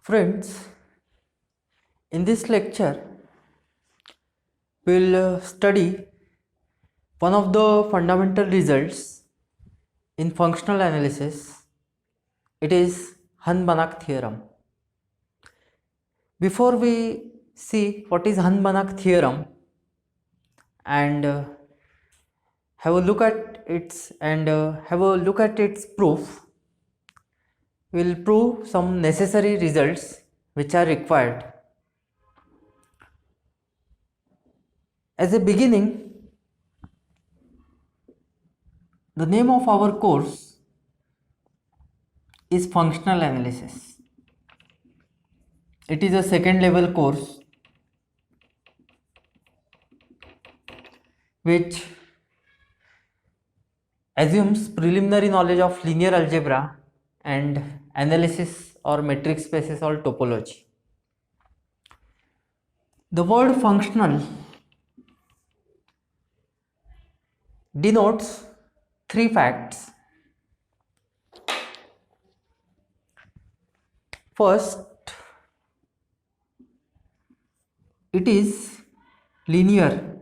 Friends, in this lecture, we'll study one of the fundamental results in functional analysis. It is Hahn-Banach theorem. Before we see what is Hahn-Banach theorem and have a look at its proof, we'll prove some necessary results which are required. As a beginning, the name of our course is functional analysis. It is a second level course which assumes preliminary knowledge of linear algebra and analysis or metric spaces or topology. The word functional denotes three facts. First, it is linear.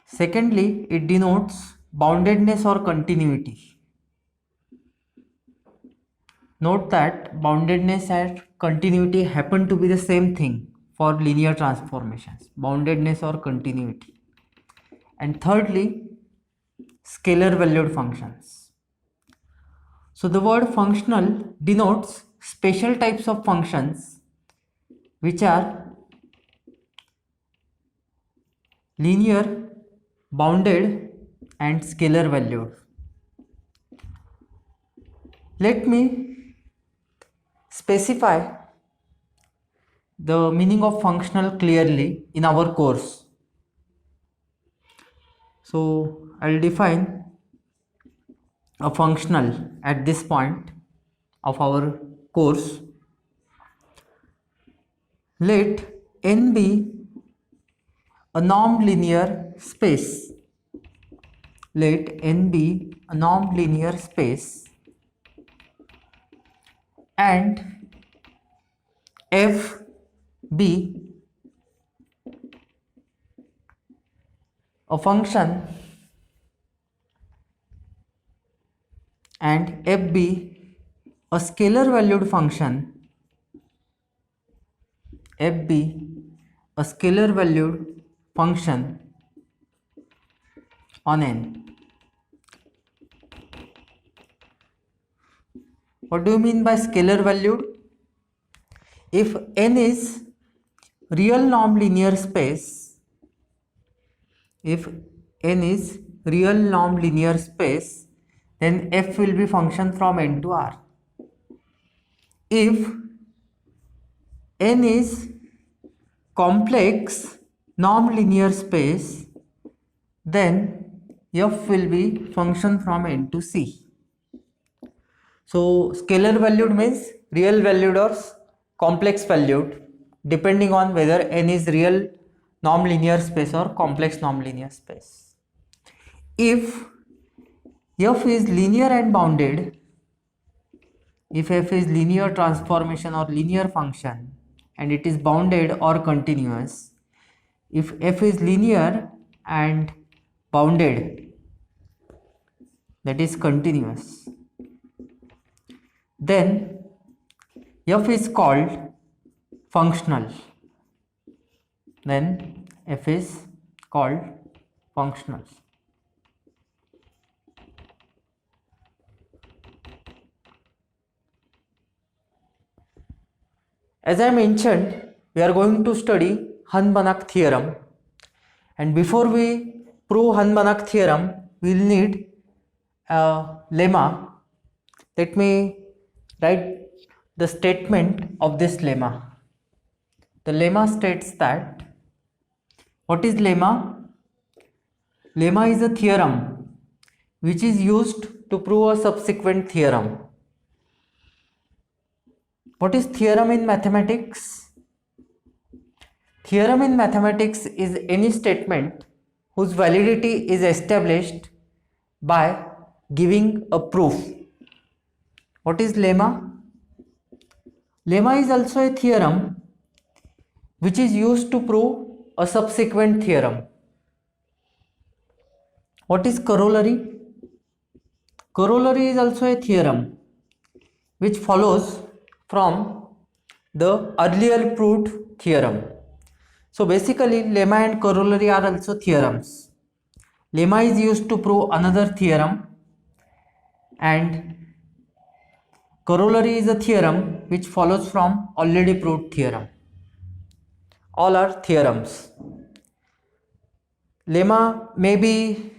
Secondly, it denotes boundedness or continuity. Note that boundedness and continuity happen to be the same thing for linear transformations, boundedness or continuity. And thirdly, scalar valued functions. So the word functional denotes special types of functions which are linear, bounded and scalar valued. Let me specify the meaning of functional clearly in our course. So I'll define a functional at this point of our course. Let n be a norm-linear space. Let n be a norm-linear space and f be a function and f be a scalar valued function, f be a scalar valued function on n. What do you mean by scalar valued? If n is real norm linear space, if n is real norm linear space, then f will be function from n to r. If n is complex norm linear space, then f will be function from n to c. So scalar valued means real valued or complex valued, depending on whether n is real norm linear space or complex norm linear space. If f is linear and bounded, if f is linear transformation or linear function and it is bounded or continuous, if f is linear and bounded, that is continuous, then f is called functional. Then f is called functional. As I mentioned, we are going to study Hahn-Banach theorem, and before we prove Hahn-Banach theorem, we will need a lemma. Let me write the statement of this lemma. The lemma states that, what is lemma? Lemma is a theorem which is used to prove a subsequent theorem. What is theorem in mathematics? Theorem in mathematics is any statement whose validity is established by giving a proof. What is lemma? Lemma is also a theorem which is used to prove a subsequent theorem. What is corollary? Corollary is also a theorem which follows from the earlier proved theorem. So basically lemma and corollary are also theorems. Lemma is used to prove another theorem and corollary is a theorem which follows from already proved theorem. All are theorems. Lemma may be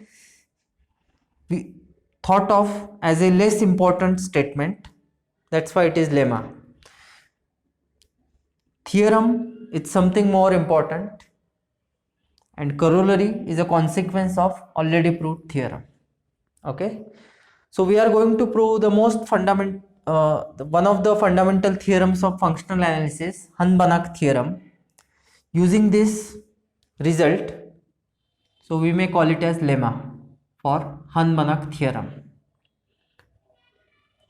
thought of as a less important statement. That's why it is lemma. Theorem is something more important, and corollary is a consequence of already proved theorem. Okay, so we are going to prove the most fundamental one of the fundamental theorems of functional analysis, Hahn-Banach theorem, using this result. So we may call it as lemma for Hahn-Banach theorem.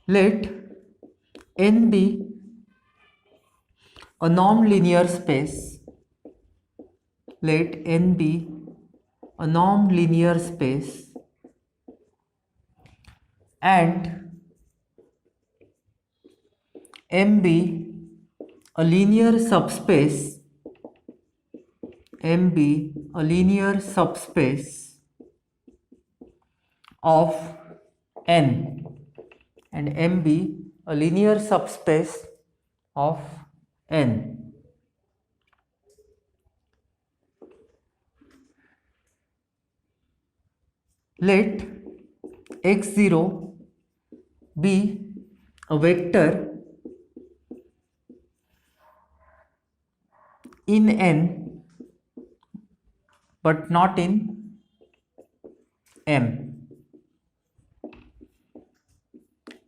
Let n be a non-linear space. Let n be a non-linear space and M be a linear subspace. M be a linear subspace of n, and M be a linear subspace of n. Let x0 be a vector in n but not in M.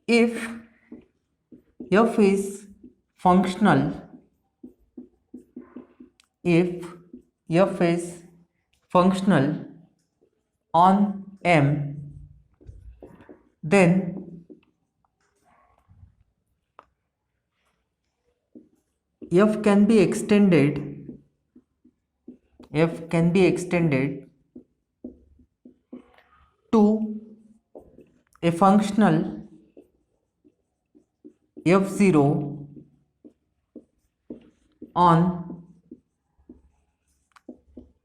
If f is functional, if f is functional on M, then f can be extended to a functional f0 on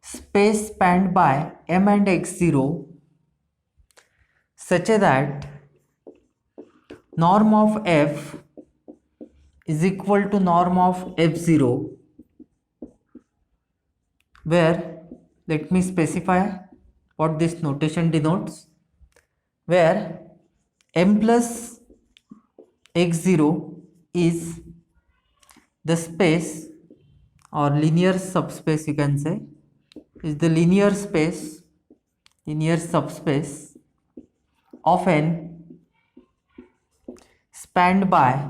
space spanned by M and x0 such that norm of f is equal to norm of f0, where, let me specify what this notation denotes, where m plus x0 is the space or linear subspace, you can say, is the linear subspace of n spanned by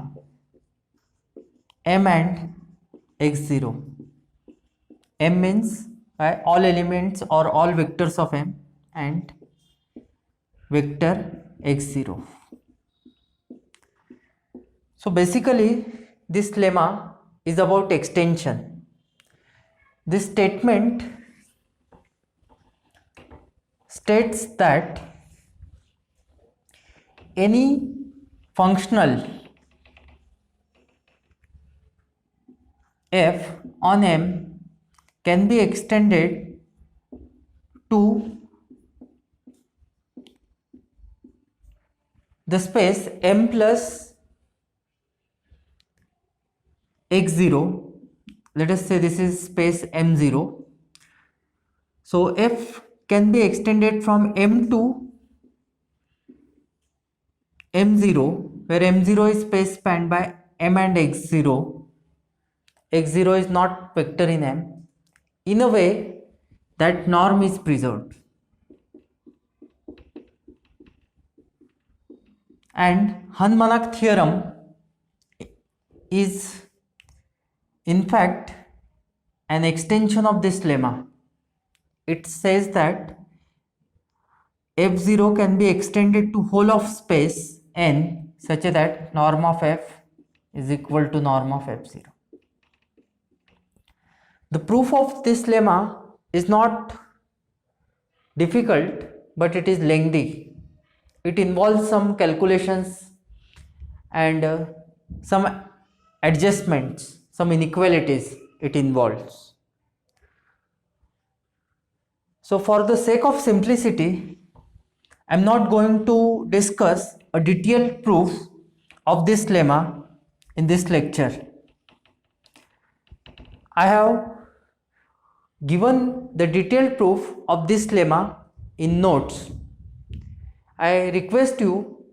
M and x0. M means by all elements or all vectors of M and vector x0. So basically this lemma is about extension. This statement states that any functional f on M can be extended to the space M plus x0. Let us say this is space M0. So f can be extended from M to M0, where M0 is space spanned by M and x0. x0 is not vector in M, in a way that norm is preserved. And Hahn-Banach theorem is in fact an extension of this lemma. It says that f0 can be extended to whole of space n such that norm of f is equal to norm of f0. The proof of this lemma is not difficult, but it is lengthy. It involves some calculations and some adjustments, some inequalities it involves. So for the sake of simplicity, I am not going to discuss a detailed proof of this lemma in this lecture. I have given the detailed proof of this lemma in notes. I request you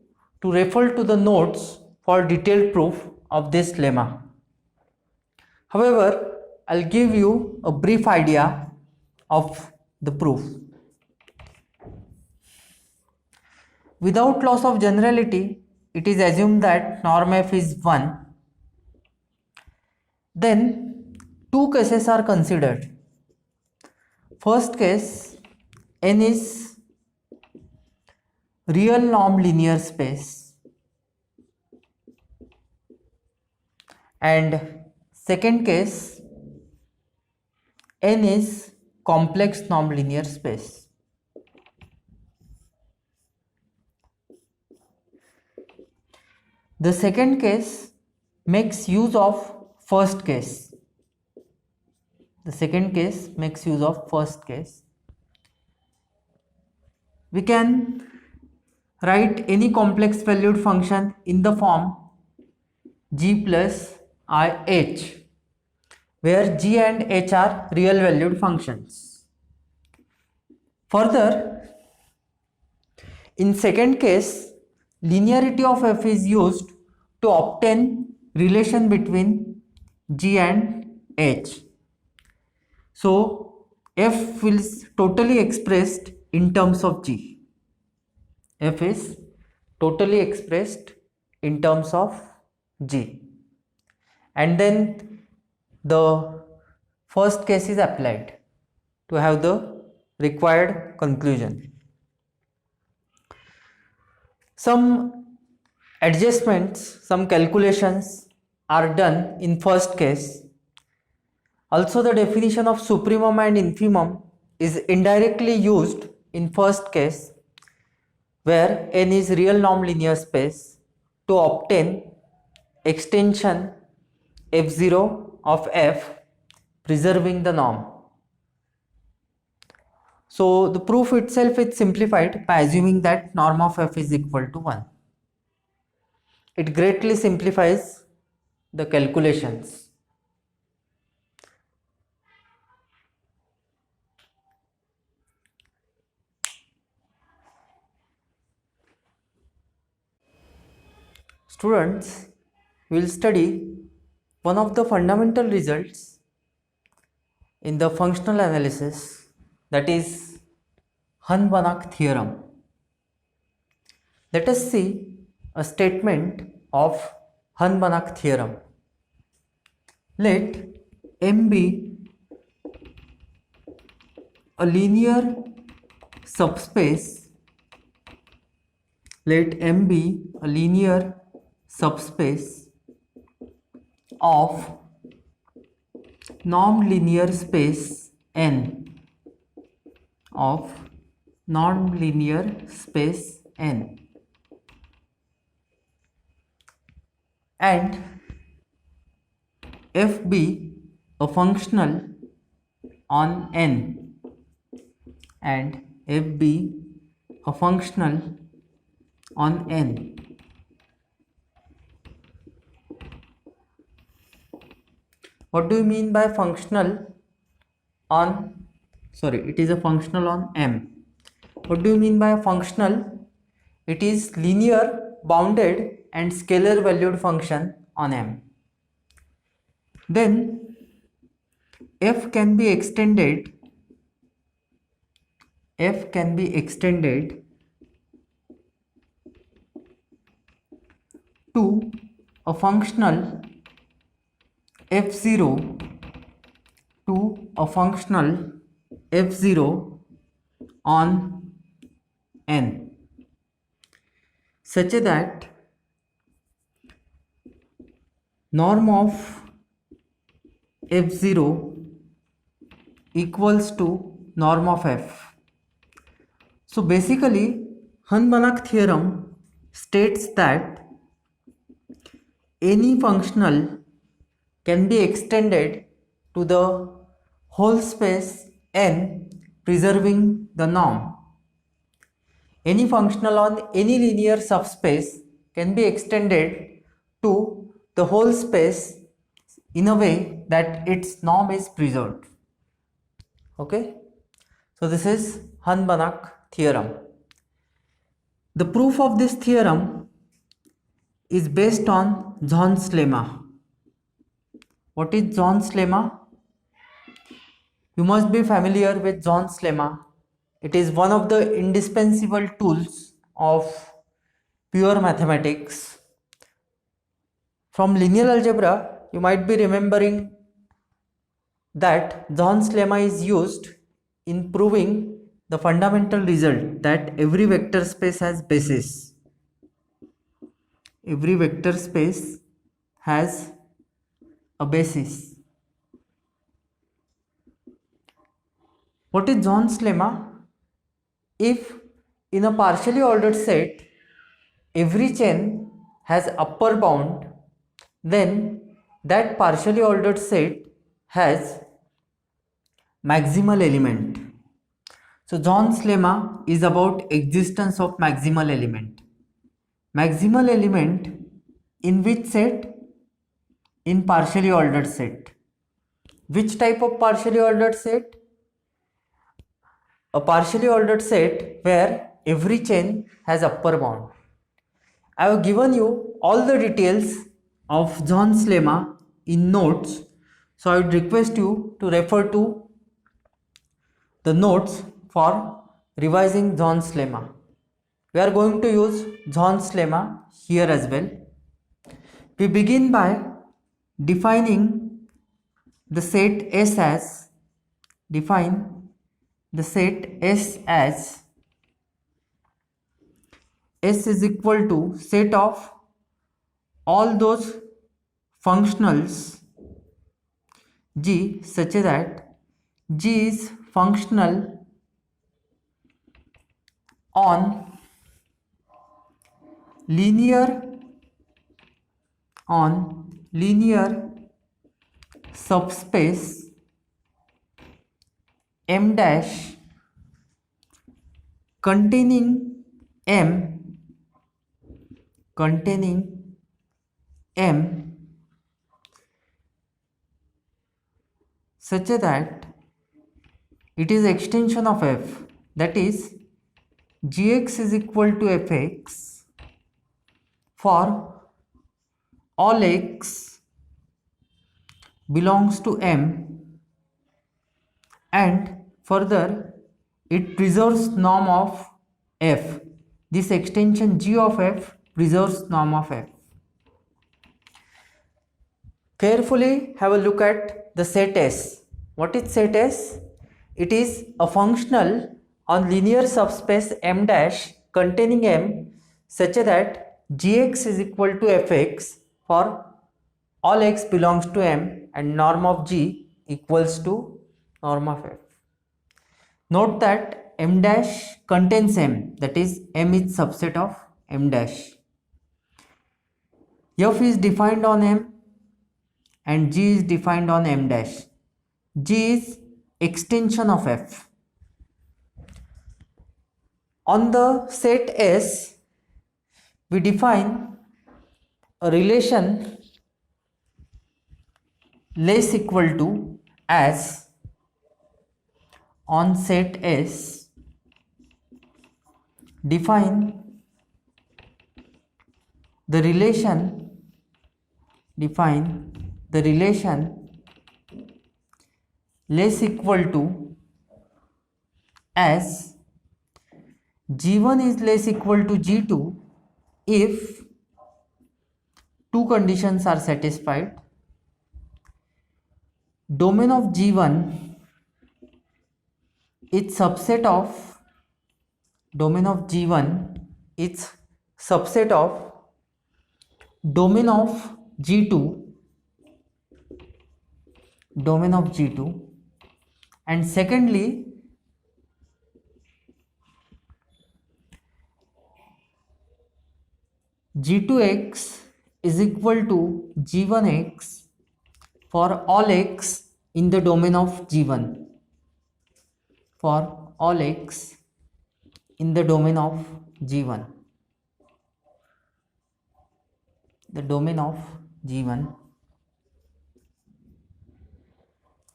to refer to the notes for detailed proof of this lemma. However, I'll give you a brief idea of the proof. Without loss of generality, it is assumed that norm f is 1. Then two cases are considered. First case, n is real norm linear space, and second case, n is complex norm linear space. The second case makes use of first case. The second case makes use of first case. We can write any complex valued function in the form g plus ih, where g and h are real valued functions. Further, in second case, linearity of f is used to obtain relation between g and h. So f is totally expressed in terms of g. F is totally expressed in terms of g. And then the first case is applied to have the required conclusion. Some adjustments, some calculations are done in first case. Also, the definition of supremum and infimum is indirectly used in first case, where n is real norm linear space, to obtain extension f0 of f preserving the norm. So the proof itself is simplified by assuming that norm of f is equal to 1. It greatly simplifies the calculations. Students, we will study one of the fundamental results in the functional analysis, that is Hahn-Banach theorem. Let us see a statement of Hahn-Banach theorem. Let M be a linear subspace. Let M be a linear subspace of non-linear space n, of non-linear space n, and f be a functional on n, and f be a functional on n. What do you mean by functional on, it is a functional on M. What do you mean by functional? It is linear, bounded and scalar valued function on M. Then f can be extended to a functional f0 on n, such that norm of f0 equals to norm of f. So basically, Hahn-Banach theorem states that any functional can be extended to the whole space n preserving the norm. Any functional on any linear subspace can be extended to the whole space in a way that its norm is preserved. Okay, so this is Hahn-Banach theorem. The proof of this theorem is based on Zorn's lemma. What is Zorn's lemma? You must be familiar with Zorn's lemma. It is one of the indispensable tools of pure mathematics. From linear algebra, you might be remembering that Zorn's lemma is used in proving the fundamental result that every vector space has basis. Every vector space has a basis. What is Zorn's lemma? If in a partially ordered set every chain has upper bound, then that partially ordered set has maximal element. So Zorn's lemma is about existence of maximal element. Maximal element in which set? In partially ordered set. Which type of partially ordered set? A partially ordered set where every chain has upper bound. I have given you all the details of Zorn's lemma in notes, so I would request you to refer to the notes for revising Zorn's lemma. We are going to use Zorn's lemma here as well. We begin by defining the set S as S is equal to set of all those functionals G such that G is functional on linear subspace M dash containing M such that it is extension of f, that is gx is equal to fx for all x belongs to M, and further it preserves norm of f. This extension g of f preserves norm of f. Carefully have a look at the set S. What is set S? It is a functional on linear subspace M dash containing M such that gx is equal to fx for all x belongs to M and norm of g equals to norm of f. Note that M dash contains M, that is M is subset of M dash. F is defined on M and G is defined on M dash. G is extension of F. On the set S, we define a relation less equal to as on set S define the relation less equal to as G1 is less equal to G2 if two conditions are satisfied. Domain of G1 is subset of domain of G2 domain of G2, and secondly G2x is equal to G1x for all x in the domain of G1, for all x in the domain of G1, the domain of G1.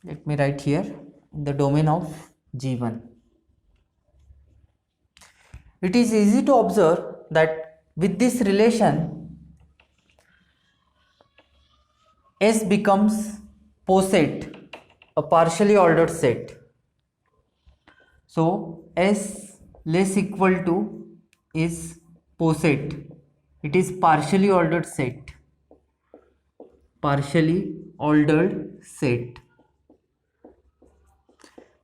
Let me write here, in the domain of G1. It is easy to observe that with this relation S becomes poset, a partially ordered set. So S less equal to is poset. It is partially ordered set. Partially ordered set.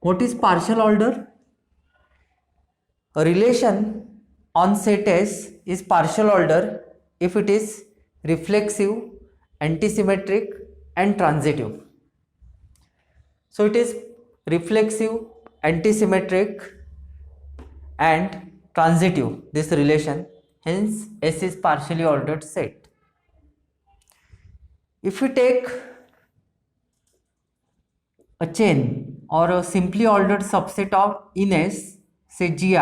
What is partial order? A relation on set S is partial order if it is reflexive, antisymmetric and transitive. So it is reflexive, antisymmetric and transitive, this relation, hence S is partially ordered set. If we take a chain or a simply ordered subset of in S, say Gi,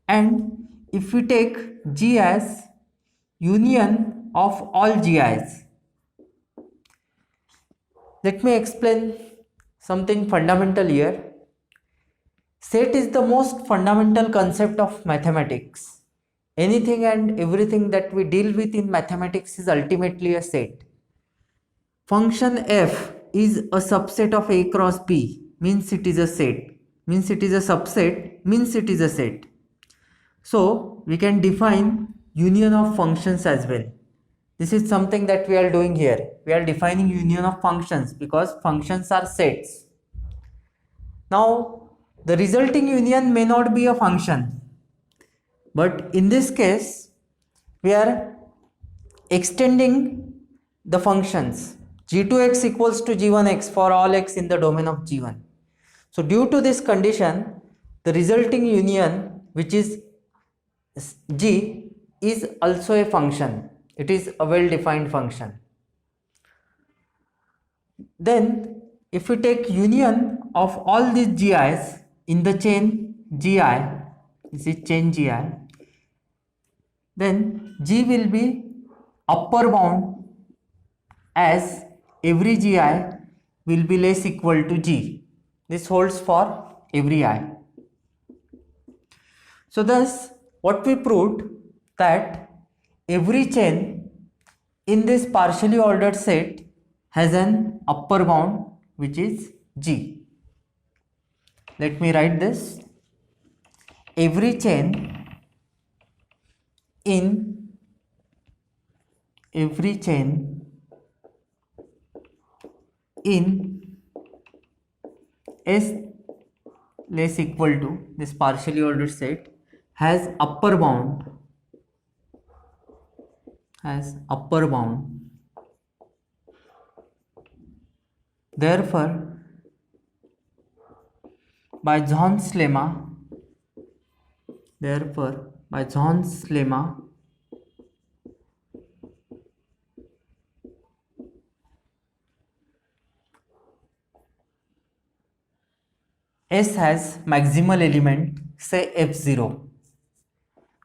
and if we take G as union of all Gi's, let me explain something fundamental here. Set is the most fundamental concept of mathematics. Anything and everything that we deal with in mathematics is ultimately a set. Function f is a subset of A cross B, means it is a set, means it is a subset, means it is a set. So we can define union of functions as well. This is something that we are doing here. We are defining union of functions because functions are sets. Now the resulting union may not be a function, but in this case we are extending the functions. G2x equals to G1x for all x in the domain of G1. So due to this condition, the resulting union, which is G, is also a function. It is a well-defined function. Then if we take union of all these Gi's in the chain Gi, this is chain Gi, then G will be upper bound as every Gi will be less equal to G. This holds for every I. So thus what we proved, that every chain in this partially ordered set has an upper bound which is G. Let me write this. Every chain in S less equal to this partially ordered set has upper bound, Therefore, by Zorn's lemma, S has maximal element, say F0.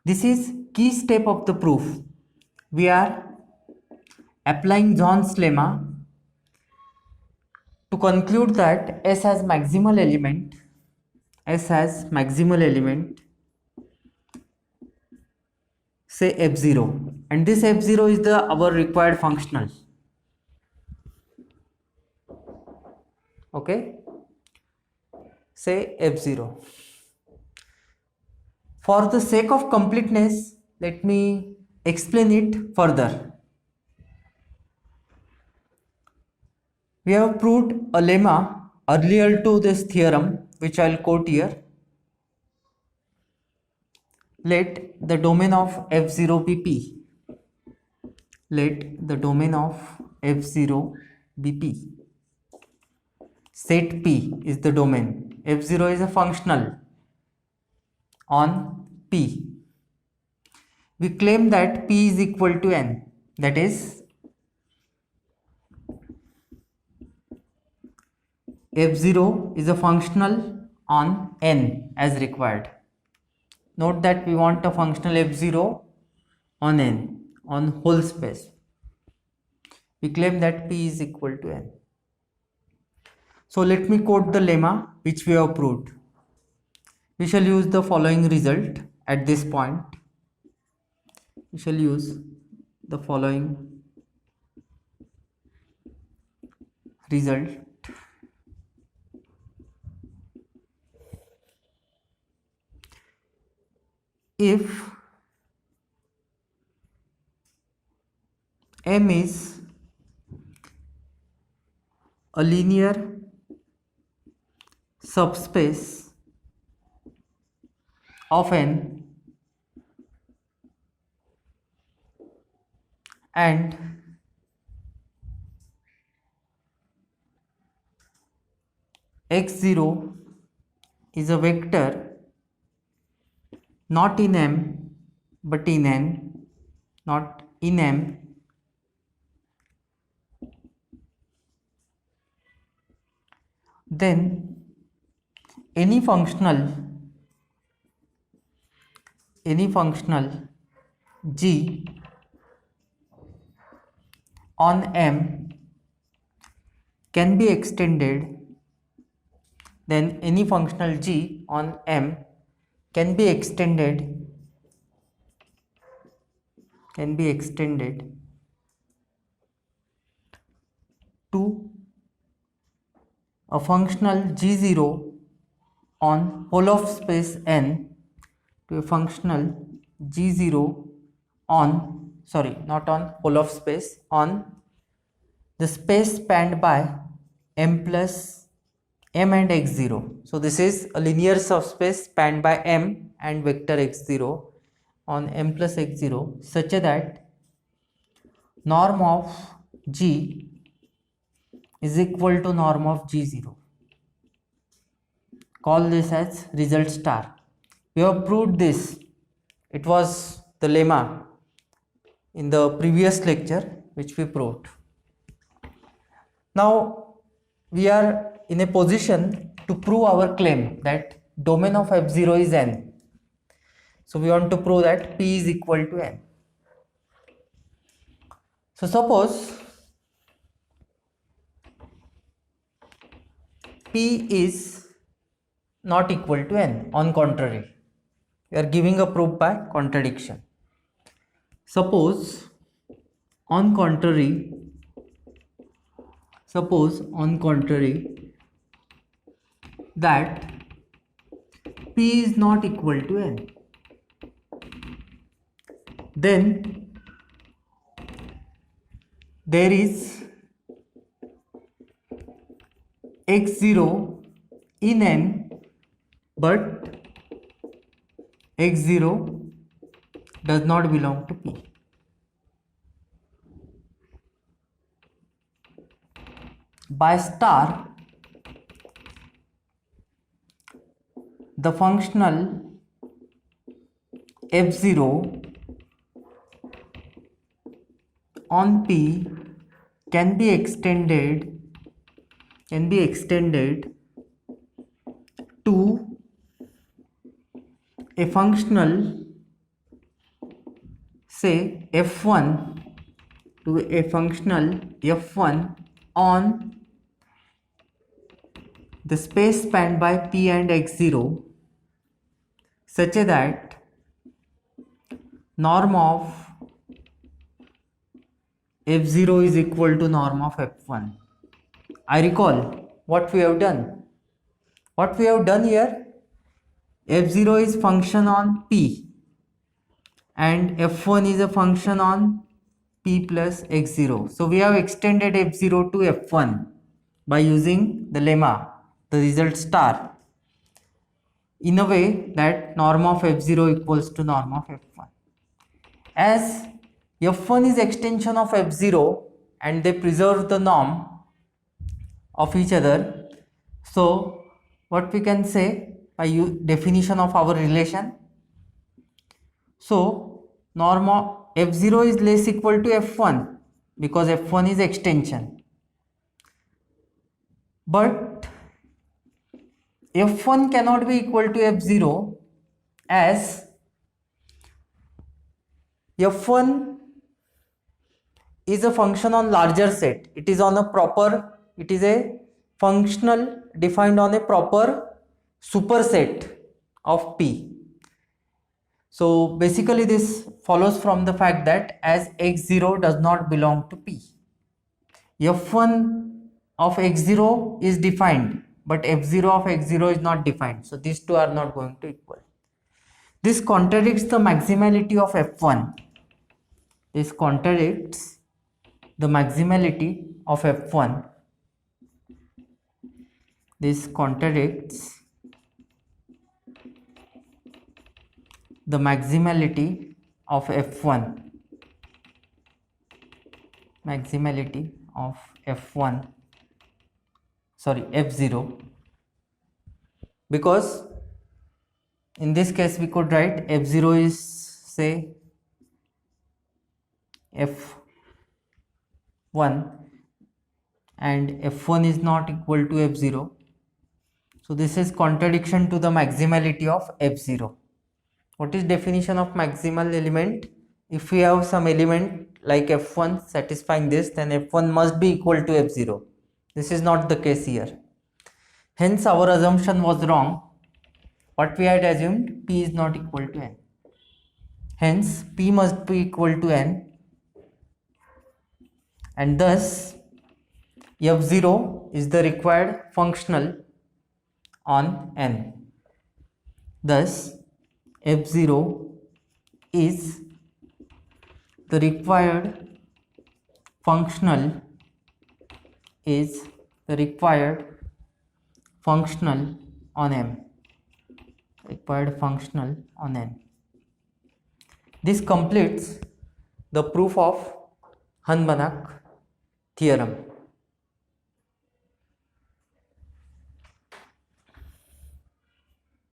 This is key step of the proof. We are applying Zorn's lemma to conclude that S has maximal element, say F0, and this F0 is our required functional. Okay, say F0. For the sake of completeness, let me explain it further. We have proved a lemma earlier to this theorem, which I will quote here. Let the domain of F0 be P. Let the domain of F0 be P. set P is the domain. F0 is a functional on P. We claim that P is equal to N, that is F0 is a functional on N as required. Note that we want a functional F0 on N, on whole space. We claim that P is equal to N. So let me quote the lemma which we have proved. We shall use the following result at this point. We shall use the following result. If M is a linear subspace of N and x0 is a vector not in M but in N, not in M, then any functional G on M can be extended, then any functional G on M can be extended to a functional G0 on whole of space N, to a functional G0 on, not on whole of space, on the space spanned by M plus M and x0. So this is a linear subspace spanned by M and vector x0 on M plus x0 such that norm of G is equal to norm of G0. Call this as result star. We have proved this. It was the lemma in the previous lecture which we proved. Now we are in a position to prove our claim that domain of F0 is N. So we want to prove that P is equal to N. So suppose P is not equal to N, on contrary. We are giving a proof by contradiction. Suppose on contrary that P is not equal to N, then there is x0 in N but x0 does not belong to P. By star, the functional F0 on P can be extended to a functional, say F1, to a functional F1 on the space spanned by P and x0 such that norm of F0 is equal to norm of F1. I recall what we have done. What we have done here, F0 is function on P and F1 is a function on P plus x0. So we have extended F0 to F1 by using the lemma, the result star, in a way that norm of F0 equals to norm of F1. As F1 is extension of F0 and they preserve the norm of each other, So what we can say by definition of our relation? So norm of f0 is less equal to f1 because f1 is extension, but f1 cannot be equal to f0 as f1 is a function on larger set. It is a functional defined on a proper superset of P. So basically this follows from the fact that as x0 does not belong to P, f1 of x0 is defined but f0 of x0 is not defined, so these two are not going to equal. This contradicts the maximality of f1. This contradicts the maximality of f1. This contradicts the maximality of f1. Maximality of f1, sorry, f0, because in this case we could write f0 is, say, f1 and f1 is not equal to f0. So this is contradiction to the maximality of f0. What is definition of maximal element? If we have some element like f1 satisfying this, then f1 must be equal to f0. This is not the case here. Hence our assumption was wrong. What we had assumed, P is not equal to n. Hence P must be equal to n, and thus f0 is the required functional on n. Thus f0 is the required functional on m. Required functional on n. This completes the proof of Hahn-Banach theorem.